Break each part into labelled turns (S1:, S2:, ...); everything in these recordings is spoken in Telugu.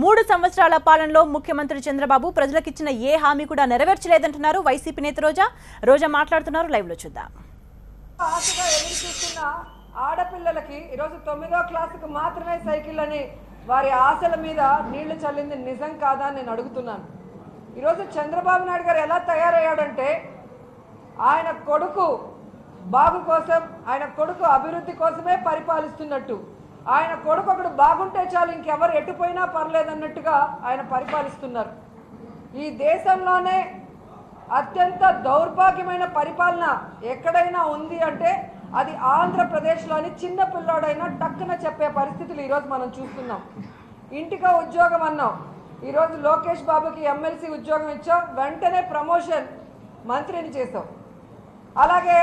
S1: 3 సంవత్సరాల పాలనలో ముఖ్యమంత్రి చంద్రబాబు ప్రజలకిచ్చిన ఏ హామీ కూడా నెరవేర్చలేదంటున్నారు వైసీపీ నేత రోజా మాట్లాడుతున్నారు. లైవ్ లో చూద్దాం.
S2: ఆశగా ఎదురు చూస్తున్న ఆడపిల్లలకి ఈరోజు 9వ క్లాసుకు మాత్రమే సైకిల్ అని వారి ఆశల మీద నీళ్లు చల్లింది నిజం కాదా అని నేను అడుగుతున్నాను. ఈరోజు చంద్రబాబు నాయుడు గారు ఎలా తయారయ్యాడంటే ఆయన కొడుకు బాగు కోసం, ఆయన కొడుకు అభివృద్ధి కోసమే పరిపాలిస్తున్నట్టు, ఆయన కొడుకు ఒకడు బాగుంటే చాలు ఇంకెవరు ఎట్టుపోయినా పర్లేదన్నట్టుగా ఆయన పరిపాలిస్తున్నారు. ఈ దేశంలోనే అత్యంత దౌర్భాగ్యమైన పరిపాలన ఎక్కడైనా ఉంది అంటే అది ఆంధ్రప్రదేశ్లోని చిన్న పిల్లోడైనా టక్కున చెప్పే పరిస్థితులు ఈరోజు మనం చూస్తున్నాం. ఇంటికో ఉద్యోగం అన్నాం, ఈరోజు లోకేష్ బాబుకి ఎమ్మెల్సీ ఉద్యోగం ఇచ్చాం, వెంటనే ప్రమోషన్ మంత్రిని చేసాం. అలాగే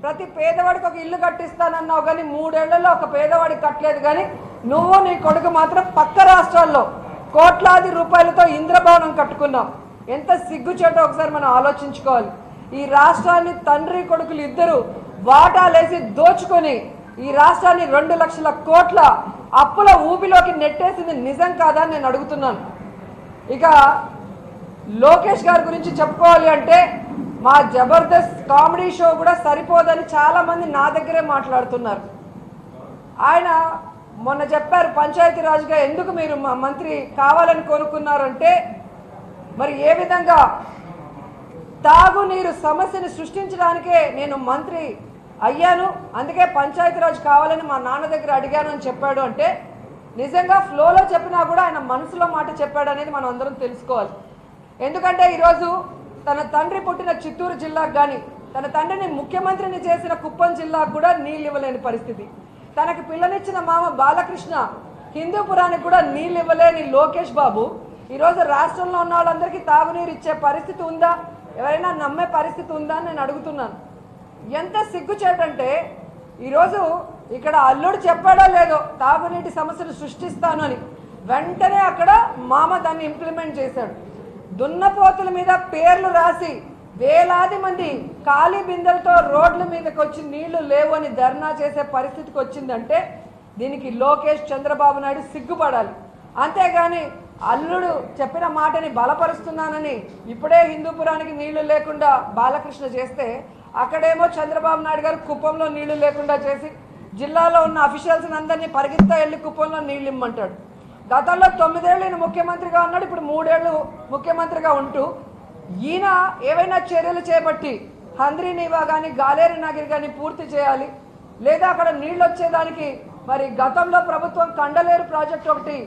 S2: ప్రతి పేదవాడికి ఒక ఇల్లు కట్టిస్తానన్నావు కానీ 3 ఏళ్లలో ఒక పేదవాడికి కట్టలేదు. కానీ నువ్వు నీ కొడుకు మాత్రం పక్క రాష్ట్రాల్లో కోట్లాది రూపాయలతో ఇంద్రభవనం కట్టుకున్నావు. ఎంత సిగ్గుచేటో ఒకసారి మనం ఆలోచించుకోవాలి. ఈ రాష్ట్రాన్ని తండ్రి కొడుకులు ఇద్దరు వాటాలేసి దోచుకొని ఈ రాష్ట్రాన్ని 2 లక్షల కోట్ల అప్పుల ఊబిలోకి నెట్టేసింది నిజం కాదా అని నేను అడుగుతున్నాను. ఇక లోకేష్ గారి గురించి చెప్పుకోవాలి అంటే మా జబర్దస్త్ కామెడీ షో కూడా సరిపోదని చాలామంది నా దగ్గరే మాట్లాడుతున్నారు. ఆయన మొన్న చెప్పారు పంచాయతీరాజ్గా ఎందుకు మీరు మా మంత్రి కావాలని కోరుకున్నారంటే, మరి ఏ విధంగా తాగునీరు సమస్యను సృష్టించడానికే నేను మంత్రి అయ్యాను, అందుకే పంచాయతీరాజ్ కావాలని మా నాన్న దగ్గర అడిగాను అని చెప్పాడు. అంటే నిజంగా ఫ్లోలో చెప్పినా కూడా ఆయన మనసులో మాట చెప్పాడు అనేది మనం అందరం తెలుసుకోవాలి. ఎందుకంటే ఈరోజు తన తండ్రి పుట్టిన చిత్తూరు జిల్లాకు కానీ, తన తండ్రిని ముఖ్యమంత్రిని చేసిన కుప్పం జిల్లాకు కూడా నీళ్ళు ఇవ్వలేని పరిస్థితి, తనకి పిల్లనిచ్చిన మామ బాలకృష్ణ హిందూపురానికి కూడా నీళ్ళు ఇవ్వలేని లోకేష్ బాబు ఈరోజు రాష్ట్రంలో ఉన్న వాళ్ళందరికీ తాగునీరు ఇచ్చే పరిస్థితి ఉందా, ఎవరైనా నమ్మే పరిస్థితి ఉందా అని నేను అడుగుతున్నాను. ఎంత సిగ్గుచేటంటే ఈరోజు ఇక్కడ అల్లుడు చెప్పాడో లేదో తాగునీటి సమస్యను సృష్టిస్తాను అని, వెంటనే అక్కడ మామ దాన్ని ఇంప్లిమెంట్ చేశాడు. దున్నపోతుల మీద పేర్లు రాసి వేలాది మంది ఖాళీ బిందెలతో రోడ్ల మీదకి వచ్చి నీళ్లు లేవు అని ధర్నా చేసే పరిస్థితికి వచ్చిందంటే దీనికి లోకేష్ చంద్రబాబు నాయుడు సిగ్గుపడాలి. అంతేగాని అల్లుడు చెప్పిన మాటని బలపరుస్తున్నానని ఇప్పుడే హిందూపురానికి నీళ్లు లేకుండా బాలకృష్ణ చేస్తే, అక్కడేమో చంద్రబాబు నాయుడు గారు కుప్పంలో నీళ్లు లేకుండా చేసి జిల్లాలో ఉన్న అఫీషియల్స్ని అందరినీ పరిగెత్తా వెళ్ళి కుప్పంలో నీళ్ళు ఇమ్మంటాడు. గతంలో 9 ఏళ్ళు ఈయన ముఖ్యమంత్రిగా ఉన్నాడు, ఇప్పుడు 3 ఏళ్ళు ముఖ్యమంత్రిగా ఉంటూ ఈయన ఏవైనా చర్యలు చేపట్టి హంద్రీనీవా కానీ గాలేరు నగర్ కానీ పూర్తి చేయాలి, లేదా అక్కడ నీళ్ళు వచ్చేదానికి మరి గతంలో ప్రభుత్వం కండలేరు ప్రాజెక్ట్ ఒకటి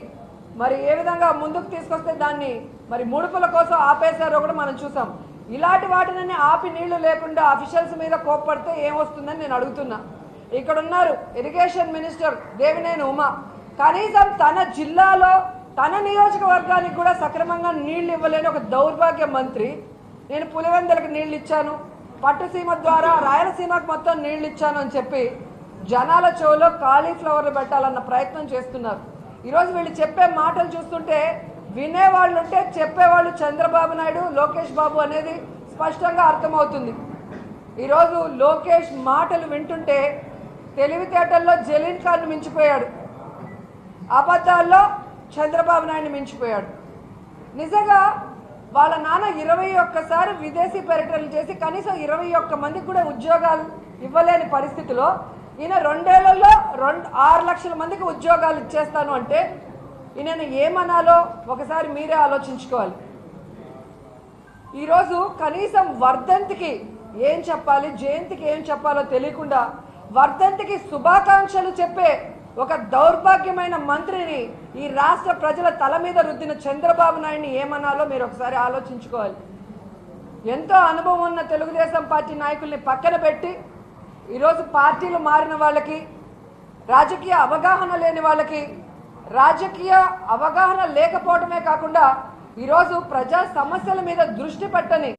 S2: మరి ఏ విధంగా ముందుకు తీసుకొస్తే దాన్ని మరి ముడుపుల కోసం ఆపేశారో కూడా మనం చూసాం. ఇలాంటి వాటిని ఆపి నీళ్లు లేకుండా అఫీషియల్స్ మీద కోప్పడితే ఏమొస్తుందని నేను అడుగుతున్నా. ఇక్కడ ఉన్నారు ఇరిగేషన్ మినిస్టర్ దేవినేని ఉమా, కనీసం తన జిల్లాలో తన నియోజకవర్గానికి కూడా సక్రమంగా నీళ్లు ఇవ్వలేని ఒక దౌర్భాగ్య మంత్రి, నేను పులివెందులకు నీళ్ళు ఇచ్చాను, పట్టుసీమ ద్వారా రాయలసీమకు మొత్తం నీళ్ళు ఇచ్చాను అని చెప్పి జనాల చెవులో కాలీఫ్లవర్లు పెట్టాలన్న ప్రయత్నం చేస్తున్నారు. ఈరోజు వీళ్ళు చెప్పే మాటలు చూస్తుంటే వినేవాళ్ళు ఉంటే చెప్పేవాళ్ళు చంద్రబాబు నాయుడు లోకేష్ బాబు అనేది స్పష్టంగా అర్థమవుతుంది. ఈరోజు లోకేష్ మాటలు వింటుంటే తెలివితేటల్లో జలీల్ ఖాన్ మించిపోయాడు, అబద్ధాల్లో చంద్రబాబు నాయుడిని మించిపోయాడు. నిజంగా వాళ్ళ నాన్న 21 విదేశీ పర్యటనలు చేసి కనీసం 21 మందికి కూడా ఉద్యోగాలు ఇవ్వలేని పరిస్థితిలో ఈయన 2 ఏళ్లలో 6 లక్షల మందికి ఉద్యోగాలు ఇచ్చేస్తాను అంటే ఈయనను ఏమనాలో ఒకసారి మీరే ఆలోచించుకోవాలి. ఈరోజు కనీసం వర్ధంతికి ఏం చెప్పాలి, జయంతికి ఏం చెప్పాలో తెలియకుండా వర్ధంతికి శుభాకాంక్షలు చెప్పే ఒక దౌర్భాగ్యమైన మంత్రిని ఈ రాష్ట్ర ప్రజల తల మీద రుద్దిన చంద్రబాబు నాయుడిని ఏమనాలో మీరు ఒకసారి ఆలోచించుకోవాలి. ఎంతో అనుభవం ఉన్న తెలుగుదేశం పార్టీ నాయకుల్ని పక్కన పెట్టి ఈరోజు పార్టీలు మారిన వాళ్ళకి, రాజకీయ అవగాహన లేని వాళ్ళకి, రాజకీయ అవగాహన లేకపోవడమే కాకుండా ఈరోజు ప్రజా సమస్యల మీద దృష్టి పెట్టని